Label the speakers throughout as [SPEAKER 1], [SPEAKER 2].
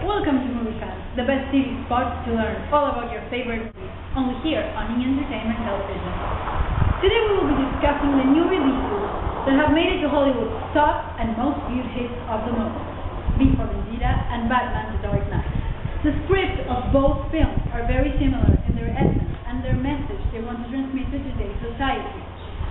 [SPEAKER 1] welcome to MovieFans, the best TV spot to learn all about your favorite movies, only here on E! Entertainment Television. Today we will be discussing the new releases that have made it to Hollywood's top and most viewed hits of the moment, V for Vendetta and Batman: The Dark Knight. The scripts of both films are very similar in their essence and their message they want to transmit to today's society.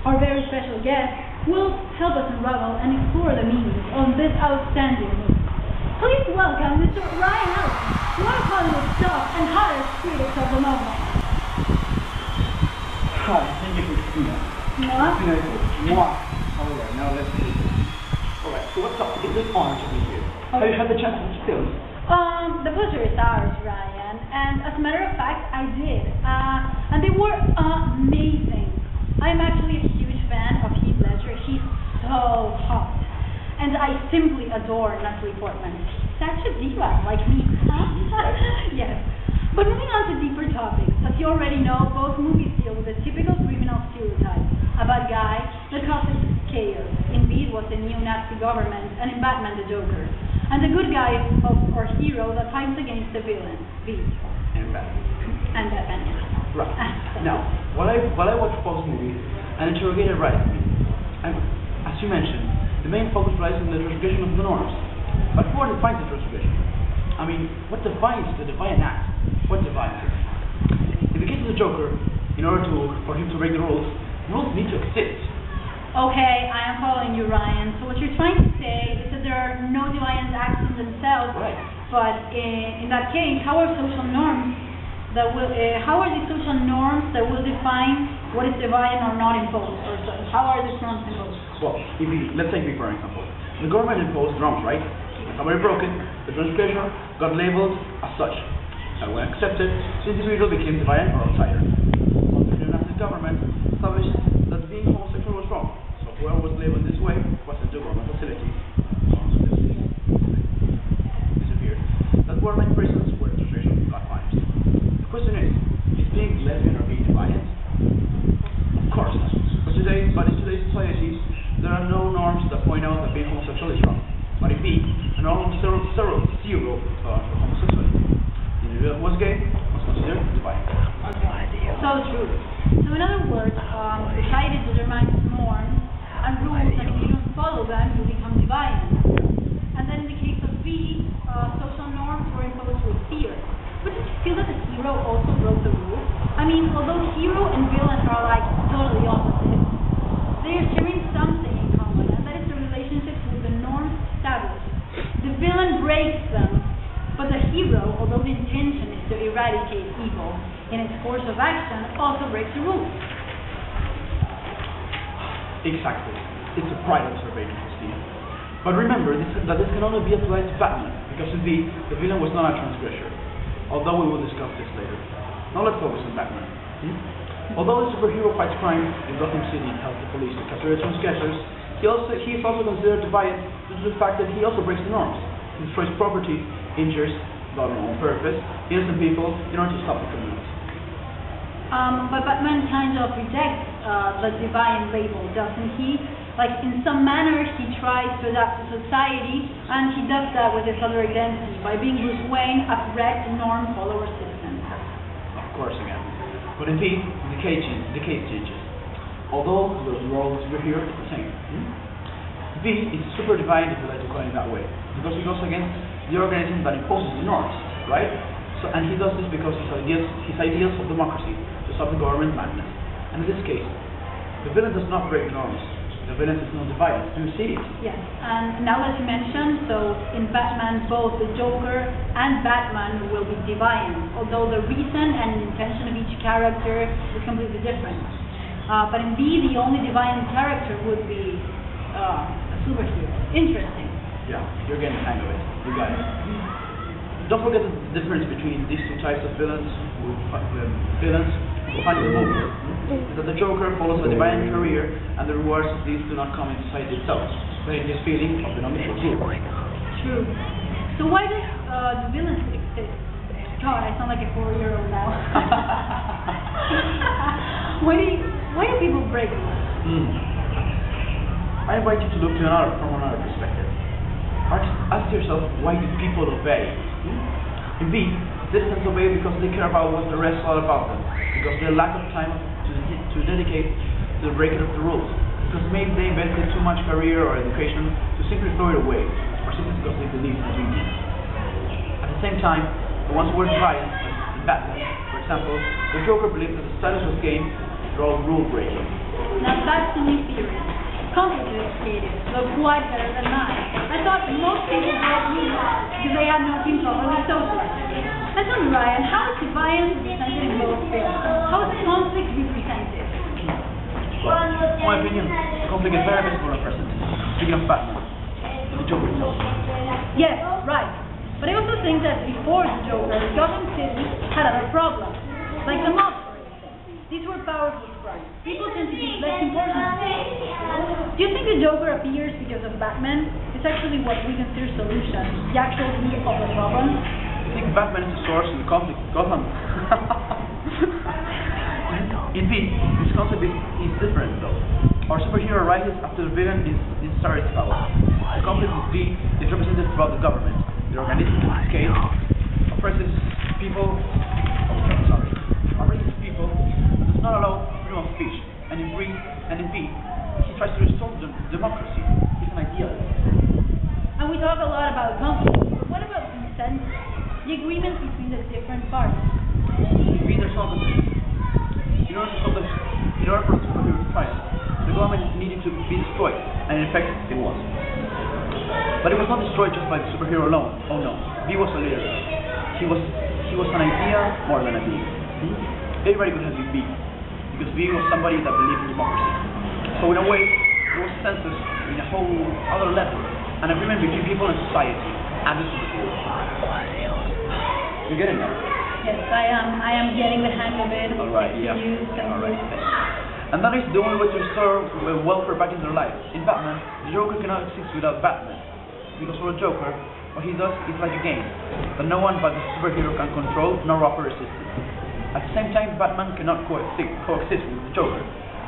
[SPEAKER 1] Our very special guest will help us unravel and explore the meanings of this outstanding movie. Please welcome Mr. Ryan Ellison, one of Hollywood's top and hottest critics of the moment.
[SPEAKER 2] Hi, thank you for Christina.
[SPEAKER 1] Mwah.
[SPEAKER 2] Christina is mwah. Alright, now let's see. Alright, so what's up? It's an honor to be here. Have you had the chance to watch films?
[SPEAKER 1] The pleasure is ours, Ryan, and as a matter of fact, I did. And they were amazing. I'm actually a huge fan of Heath Ledger. He's so hot. And I simply adore Natalie Portman. Such a diva, like me. Yes. But moving on to deeper topics, as you already know, both movies deal with the typical criminal stereotype. A bad guy that causes chaos. In V was the neo-Nazi government, and in Batman the Joker. And the good guy or hero that fights against the villain, V.
[SPEAKER 2] And Batman.
[SPEAKER 1] And Batman, yes.
[SPEAKER 2] Right. Now, while I watch both movies, an interrogator writes me. And as you mentioned, the main focus lies in the transgression of the norms. But who defines the transgression? I mean, what defines the defiant act? What defines it? In the case of the Joker, in order for him to break the rules need to exist.
[SPEAKER 1] Okay, I am following you, Ryan. So what you're trying to say is that there are no defiant acts in themselves.
[SPEAKER 2] Right.
[SPEAKER 1] But in that case, how are social norms how are the social norms that will define what is defiant or not imposed? Or so, how are these norms imposed?
[SPEAKER 2] Well, let's take me for an example. The government imposed norms, right? When somebody broke it, the transgressor got labeled as such. And when accepted, the individual became defiant or outsider. The neo-Nazi government established that being homosexual was wrong. So whoever was labeled this way was sent to government facilities. Disappeared. That were like prisons where transgression of black lives. The question is being lesbian or being defiant? Of course not. But in today's society, there are no norms that point out that being homosexual is wrong. But in B, an almost zero for homosexuality. The individual who was gay was considered defiant.
[SPEAKER 1] So true. So in other words, society determines norms and rules, and if you don't follow them, you become defiant. And then in the case of B, social norms were imposed with fear. But did you feel that the hero also broke the rules? I mean, although hero and villain are like totally opposite, they are sharing something in common, and that is the relationships with the norms established. The villain breaks them, but the hero, although the intention is to eradicate evil in its course of action, also breaks the rules.
[SPEAKER 2] Exactly. It's a pride observation, Christine. But remember that this can only be applied to Batman, because indeed, the villain was not a transgressor. Although we will discuss this later. Now let's focus on Batman. Although the superhero fights crime in Gotham City and helps the police to capture the transgressors, he is also considered defiant due to the fact that he also breaks the norms. He destroys property, injures, not on purpose, innocent people in order to stop the criminals.
[SPEAKER 1] But Batman kind of rejects the defiant label, doesn't he? Like, in some manner, he tries to adapt to society, and he does that with his other identity, by being Bruce Wayne, a correct norm-follower citizen.
[SPEAKER 2] Of course, again. But indeed, the case changes. Although the role of the superhero is the same. V is super defiant, if you like to call it that way, because he goes against the organism that imposes the norms, right? So, and he does this because his ideals of democracy, to stop the government madness. And in this case, the villain does not break the norms. The villain is not defiant. Do you see it?
[SPEAKER 1] Yes, and now that you mentioned, so in Batman, both the Joker and Batman will be defiant, although the reason and intention of each character is completely different. But in B, the only defiant character would be a superhero. Interesting.
[SPEAKER 2] Yeah, you're getting the hang of it. You got it. Don't forget the difference between these two types of villains who find the movie. That the Joker follows a divine career, and the rewards of these do not come in society itself, but in this feeling of belonging to you.
[SPEAKER 1] True. So why does the villains exist? God, I sound like a 4-year-old now. Why do people break rules?
[SPEAKER 2] I invite you to look from another perspective. Ask yourself, why do people obey? Indeed, citizens obey because they care about what the rest are about them, because they lack of time to dedicate to the breaking of the rules, because maybe they invested too much career or education to simply throw it away, or simply because they believe in convenience. At the same time, the ones who were violent, like Batman, for example, the Joker believed that the status was gained through rule breaking.
[SPEAKER 1] Now that's a new theory. Complicated creative, though quite better than mine. I thought most people broke rules because they had not been properly socialized. And tell me, Ryan, how is violence presented in both films? How is conflict represented?
[SPEAKER 2] Well, in my opinion, conflict is very visible and present. Speaking of Batman, the Joker itself.
[SPEAKER 1] Yes, right. But I also think that before the Joker, Gotham City had other problems, like the mob, for instance. These were powerful sprites. People tend to give less importance. Do you think the Joker appears because of Batman? It's actually what we consider solution, the actual root of the problem.
[SPEAKER 2] I think Batman is the source of the conflict with Gotham. Indeed, this concept is different though. Our superhero rises after the villain is started its power. The conflict with B is represented throughout the government. The organism in this case oppresses people does not allow freedom of speech, and in B he tries to restore democracy. He's an idealist.
[SPEAKER 1] And we talk a lot about conflict, but what about consensus? The agreement between the different parties.
[SPEAKER 2] In B there's no consensus. In order for the superhero to triumph, the government needed to be destroyed, and in fact it was. But it was not destroyed just by the superhero alone. Oh no, B was a leader. He was an idea more than a being. Everybody could have been B, because B was somebody that believed in democracy. So in a way, there was census in a whole other level, an agreement between people and society, and the superhero. You're getting that?
[SPEAKER 1] Yes, I am getting the hang of it.
[SPEAKER 2] All right, yeah. All right. And that is the only way to restore welfare back in their life. In Batman, the Joker cannot exist without Batman, because for a Joker, what he does is like a game that no one but the superhero can control nor offer resistance. At the same time, Batman cannot coexist with the Joker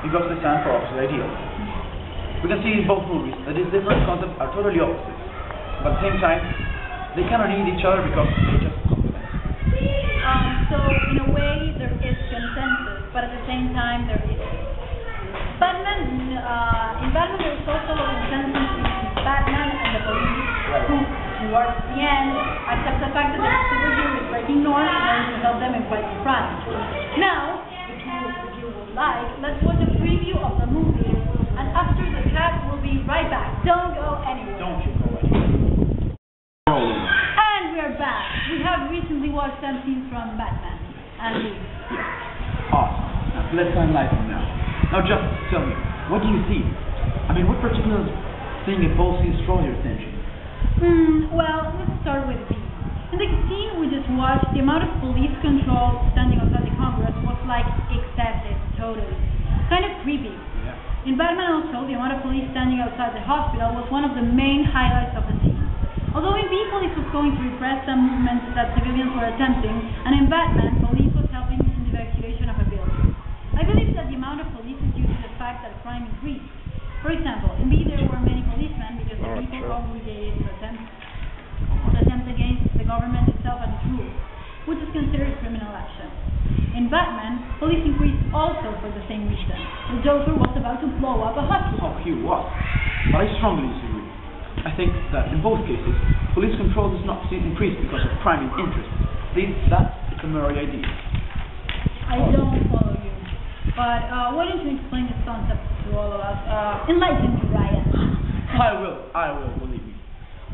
[SPEAKER 2] because they stand for opposite ideals. We can see in both movies that these different concepts are totally opposites, but at the same time, they cannot need each other because they just complement.
[SPEAKER 1] So in a way, there is consensus, but at the same time, there is. In Batman, there is also a consensus between Batman and the police, who, towards the end, accept the fact that the superhero is breaking norms in order to help them in fighting crime. Now, if you would like, let's watch a preview of the movie, and after the chat, we'll be right back. Don't go anywhere.
[SPEAKER 2] Don't you go anywhere.
[SPEAKER 1] And we're back. We have recently watched some scenes from Batman. And
[SPEAKER 2] yeah. Awesome. Now, let's analyze them now. Now, just tell me, what do you see? I mean, what particular thing in both scenes draw your attention?
[SPEAKER 1] Well, let's start with B. In the scene we just watched, the amount of police control standing outside the Congress was like excessive, totally. Kind of creepy. Yeah. In Batman also, the amount of police standing outside the hospital was one of the main highlights of the scene. Although in B, police was going to repress some movements that civilians were attempting, and in Batman, police was helping in the evacuation of a building. I believe that the amount of police is due to the fact that crime increased. For example, in B there were many policemen because the people congregated to attempt against the government itself and its rules, which is considered criminal action. In Batman, police increased also for the same reason. The Joker was about to blow up a hospital.
[SPEAKER 2] Oh, he was. But I strongly disagree. I think that in both cases, police control does not increase because of crime and interest. That's a temporary idea.
[SPEAKER 1] I don't follow you. But why don't you explain this concept to all of us? Enlighten me, Ryan.
[SPEAKER 2] I will, believe me.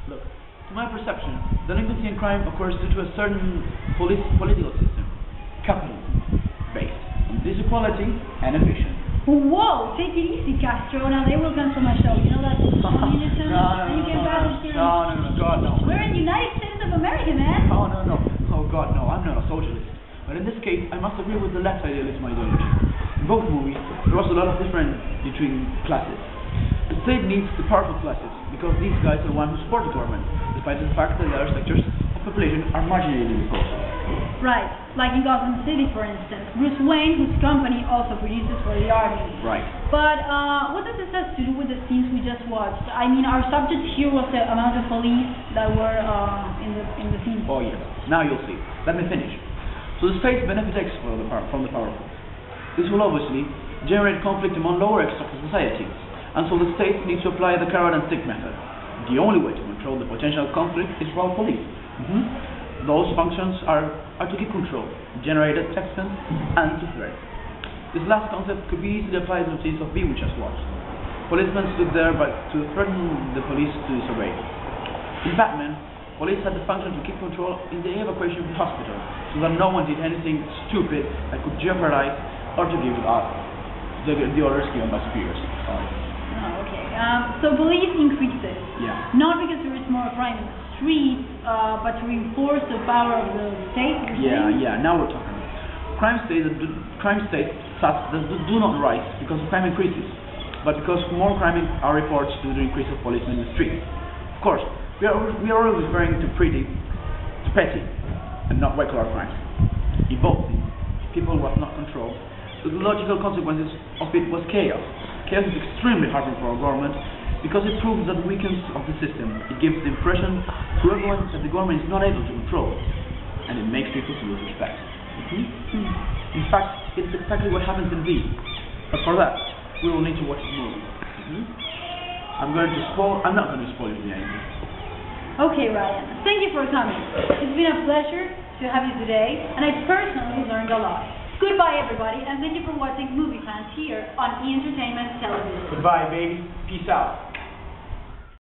[SPEAKER 2] Look, to my perception, delinquency and crime occurs due to a certain political system, capitalism, based on disequality and ambition.
[SPEAKER 1] Whoa, take it easy, Castro. Now they will cancel my show. You know that communism?
[SPEAKER 2] No, God, no.
[SPEAKER 1] We're in the United States of America, man.
[SPEAKER 2] Oh, no. Oh, God, no. I'm not a socialist. But in this case, I must agree with the left idealism ideology. In both movies, there was a lot of difference between classes. The state needs the powerful classes because these guys are the ones who support the government, despite the fact that the other sectors population are marginally in the process.
[SPEAKER 1] Right, like in Gotham City, for instance, Bruce Wayne, whose company also produces for the army.
[SPEAKER 2] Right.
[SPEAKER 1] But what does this have to do with the scenes we just watched? I mean, our subject here was the amount of police that were in the scene.
[SPEAKER 2] Oh yes. Now you'll see. Let me finish. So the state benefits from the powerful. This will obviously generate conflict among lower extracts of society, and so the state needs to apply the carrot and stick method. The only way to control the potential conflict is through police. Those functions are to keep control, generate acceptance, and to threat. This last concept could be easily applied in the scenes of B we just watched. Policemen stood there to threaten the police to disobey. In Batman, police had the function to keep control in the evacuation of the hospital, so that no one did anything stupid that could jeopardize or to give the orders given by superiors.
[SPEAKER 1] Oh, okay. So police increases.
[SPEAKER 2] Yeah.
[SPEAKER 1] Not because there is more crime in the streets, but to reinforce the power of the state.
[SPEAKER 2] Now we're talking. Crime states do not rise because crime increases, but because more crime are reports due to the increase of policemen in the streets. Of course, we are always referring to petty, and not white collar crimes. In both things, people was not controlled. So the logical consequences of it was chaos. Chaos is extremely harmful for our government because it proves that weakness of the system. It gives the impression to everyone that the government is not able to control, and it makes people lose respect. In fact, it's exactly what happens in V. But for that, we will need to watch the movie. I'm not going to spoil it the ending.
[SPEAKER 1] Okay, Ryan. Thank you for coming. It's been a pleasure to have you today, and I personally learned a lot. Goodbye, everybody, and thank you for watching Movie Fans here on E! Entertainment Television.
[SPEAKER 2] Goodbye, baby. Peace out.